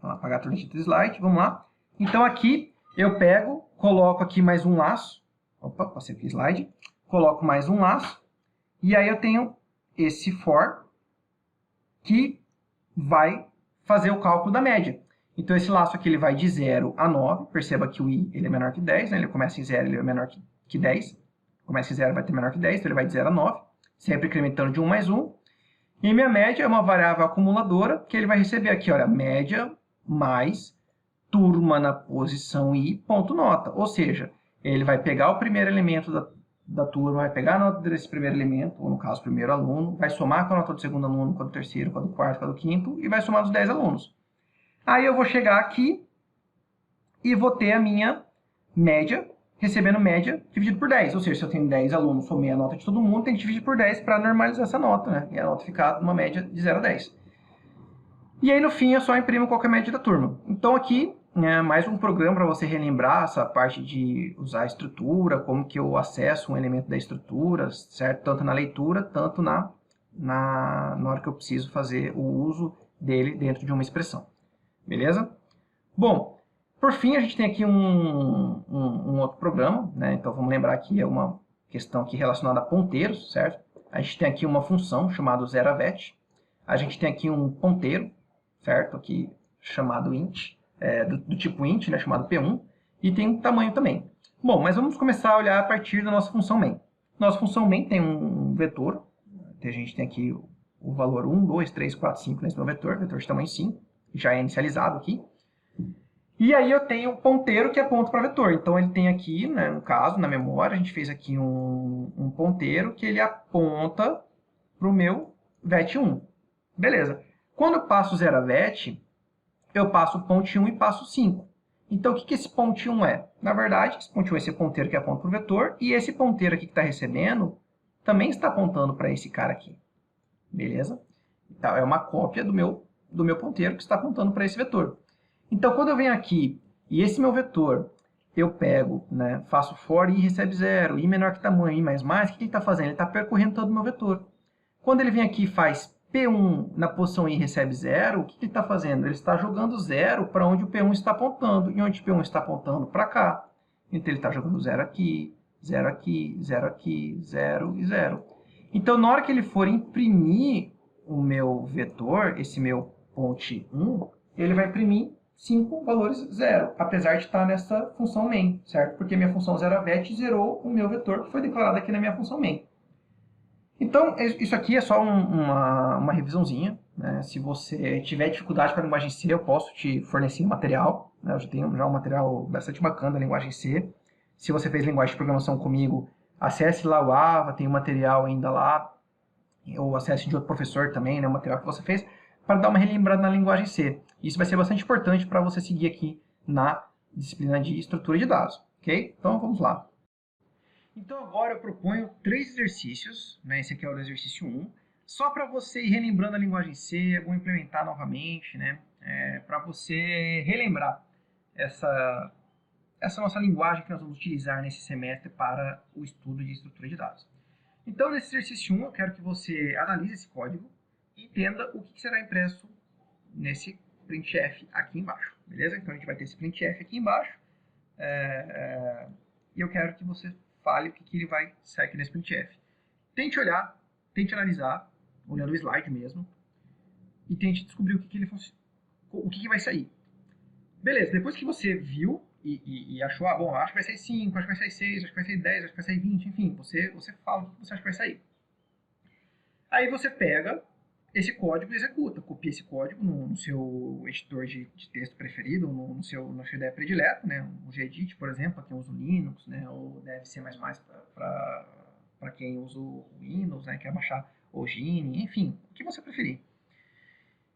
S1: Vamos apagar a torneira do slide, vamos lá. Então aqui eu pego, coloco aqui mais um laço. Opa, passei aqui o slide. Coloco mais um laço. E aí eu tenho esse for que vai fazer o cálculo da média. Então esse laço aqui ele vai de 0 a 9. Perceba que o i ele é menor que 10, né? Ele começa em 0, ele é menor que 10. Começa em 0, vai ter menor que 10, então ele vai de 0 a 9. Sempre incrementando de 1 mais 1. E minha média é uma variável acumuladora, que ele vai receber aqui, olha, média mais turma na posição i, ponto nota. Ou seja, ele vai pegar o primeiro elemento da turma, vai pegar a nota desse primeiro elemento, ou no caso, o primeiro aluno, vai somar com a nota do segundo aluno, com a do terceiro, com a do quarto, com a do quinto, e vai somar dos 10 alunos. Aí eu vou chegar aqui e vou ter a minha média, recebendo média dividido por 10. Ou seja, se eu tenho 10 alunos, somei a nota de todo mundo, tem que dividir por 10 para normalizar essa nota, né? E a nota ficar uma média de 0 a 10. E aí, no fim, eu só imprimo qual que é a média da turma. Então, aqui, mais um programa para você relembrar essa parte de usar a estrutura, como que eu acesso um elemento da estrutura, certo? Tanto na leitura, tanto na hora que eu preciso fazer o uso dele dentro de uma expressão. Beleza? Bom, por fim, a gente tem aqui um outro programa, né? Então, vamos lembrar que é uma questão aqui relacionada a ponteiros, certo? A gente tem aqui uma função chamada zeravet. A gente tem aqui um ponteiro, certo? Aqui chamado int, do tipo int, né? Chamado p1. E tem um tamanho também. Bom, mas vamos começar a olhar a partir da nossa função main. Nossa função main tem um vetor. A gente tem aqui o valor 1, 2, 3, 4, 5 nesse meu vetor de tamanho 5. Já é inicializado aqui. E aí eu tenho o ponteiro que aponta para vetor. Então ele tem aqui, né, no caso, na memória, a gente fez aqui um ponteiro que ele aponta para o meu vet1. Beleza. Quando eu passo 0 a vet, eu passo o ponto1 e passo 5. Então o que esse ponto1 é? Na verdade, esse ponto1 é esse ponteiro que aponta para o vetor, e esse ponteiro aqui que está recebendo também está apontando para esse cara aqui. Beleza? Então é uma cópia do meu ponteiro que está apontando para esse vetor. Então, quando eu venho aqui e esse meu vetor, eu pego, né, faço for i recebe 0, i menor que tamanho, i mais, o que ele está fazendo? Ele está percorrendo todo o meu vetor. Quando ele vem aqui e faz p1 na posição i recebe 0, o que ele está fazendo? Ele está jogando 0 para onde o p1 está apontando. E onde o p1 está apontando? Para cá. Então, ele está jogando 0 aqui, 0 aqui, 0 aqui, 0 e 0. Então, na hora que ele for imprimir o meu vetor, esse meu ponto 1, ele vai imprimir 5 valores 0, apesar de estar nessa função main, certo? Porque minha função zeravet zerou o meu vetor que foi declarado aqui na minha função main. Então, isso aqui é só uma revisãozinha, né? Se você tiver dificuldade com a linguagem C, eu posso te fornecer material, né? Eu já tenho um material bastante bacana da linguagem C. Se você fez linguagem de programação comigo, acesse lá o AVA, tem um material ainda lá, ou acesse de outro professor também, né? O material que você fez, para dar uma relembrada na linguagem C. Isso vai ser bastante importante para você seguir aqui na disciplina de estrutura de dados, ok? Então, vamos lá. Então, agora eu proponho 3 exercícios, né? Esse aqui é o exercício 1, só para você ir relembrando a linguagem C, eu vou implementar novamente, né? Para você relembrar essa nossa linguagem que nós vamos utilizar nesse semestre para o estudo de estrutura de dados. Então, nesse exercício 1, eu quero que você analise esse código e entenda o que será impresso nesse printf aqui embaixo, beleza? Então, a gente vai ter esse printf aqui embaixo e eu quero que você fale o que ele vai sair aqui nesse printf. Tente olhar, tente analisar, olhando o slide mesmo, e tente descobrir o que vai sair. Beleza, depois que você viu e achou, bom, acho que vai sair 5, acho que vai sair 6, acho que vai sair 10, acho que vai sair 20, enfim, você fala o que você acha que vai sair. Aí você pega esse código e executa, copia esse código no seu editor de texto preferido, na sua ideia predileta, né? O Gedit, por exemplo, para quem usa o Linux, né? Ou deve ser mais para quem usa o Windows, né? Quer baixar o Gine, enfim, o que você preferir.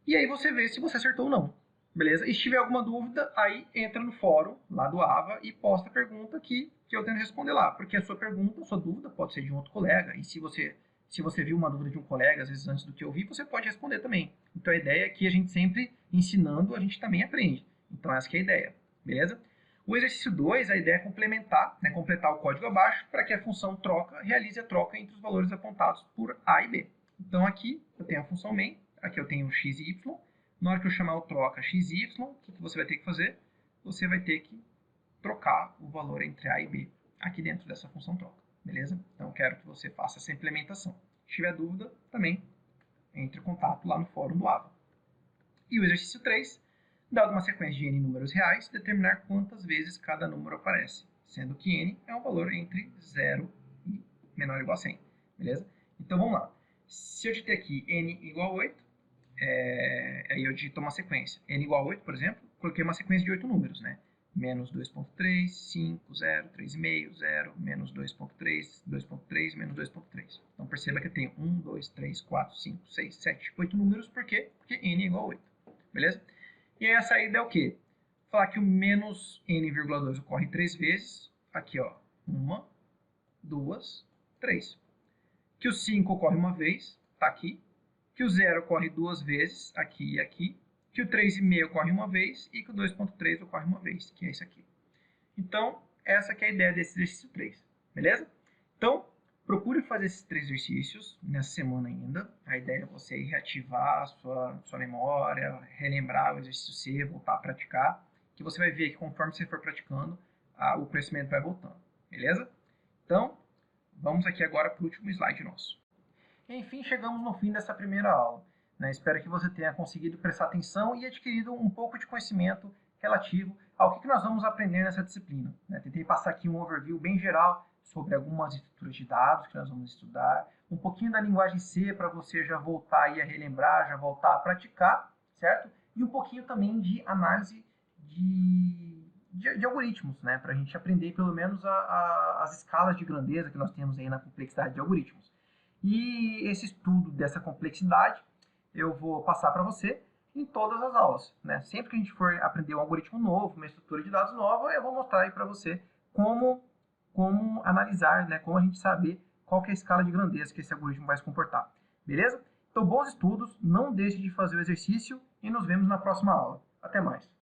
S1: E aí você vê se você acertou ou não. Beleza? E se tiver alguma dúvida, aí entra no fórum lá do AVA e posta a pergunta que eu tento responder lá. Porque a sua pergunta, a sua dúvida pode ser de um outro colega. E se você viu uma dúvida de um colega, às vezes antes do que eu vi, você pode responder também. Então a ideia é que a gente sempre ensinando, a gente também aprende. Então essa que é a ideia. Beleza? O exercício 2, a ideia é complementar, né, completar o código abaixo para que a função troca realize a troca entre os valores apontados por A e B. Então aqui eu tenho a função main, aqui eu tenho o x e y. Na hora que eu chamar o troca x e y, o que você vai ter que fazer? Você vai ter que trocar o valor entre A e B aqui dentro dessa função troca, beleza? Então eu quero que você faça essa implementação. Se tiver dúvida, também entre em contato lá no fórum do AVA. E o exercício 3, dado uma sequência de n números reais, determinar quantas vezes cada número aparece, sendo que n é um valor entre 0 e menor ou igual a 100, beleza? Então vamos lá. Se eu digitar aqui n igual a 8, aí eu digito uma sequência. N igual a 8, por exemplo, coloquei uma sequência de 8 números, né? Menos 2.3, 5, 0, 3,5, 0, menos 2.3, 2.3, menos 2.3. Então perceba que eu tenho 1, 2, 3, 4, 5, 6, 7, 8 números. Por quê? Porque n é igual a 8. Beleza? E aí a saída é o quê? Falar que o menos n,2 ocorre 3 vezes. Aqui, ó. 1, 2, 3. Que o 5 ocorre uma vez, tá aqui. Que o 0 ocorre 2 vezes, aqui e aqui. Que o 3,5 ocorre uma vez e que o 2,3 ocorre uma vez, que é isso aqui. Então, essa que é a ideia desse exercício 3, beleza? Então, procure fazer esses 3 exercícios nessa semana ainda. A ideia é você reativar a sua memória, relembrar o exercício C, voltar a praticar, que você vai ver que conforme você for praticando, o conhecimento vai voltando, beleza? Então, vamos aqui agora para o último slide nosso. Enfim, chegamos no fim dessa primeira aula. Espero que você tenha conseguido prestar atenção e adquirido um pouco de conhecimento relativo ao que nós vamos aprender nessa disciplina. Tentei passar aqui um overview bem geral sobre algumas estruturas de dados que nós vamos estudar, um pouquinho da linguagem C para você já voltar aí a relembrar, já voltar a praticar, certo? E um pouquinho também de análise de algoritmos, para a gente aprender pelo menos as escalas de grandeza que nós temos aí na complexidade de algoritmos. E esse estudo dessa complexidade eu vou passar para você em todas as aulas. Sempre que a gente for aprender um algoritmo novo, uma estrutura de dados nova, eu vou mostrar aí para você como analisar, como a gente saber qual que é a escala de grandeza que esse algoritmo vai se comportar. Beleza? Então, bons estudos, não deixe de fazer o exercício e nos vemos na próxima aula. Até mais!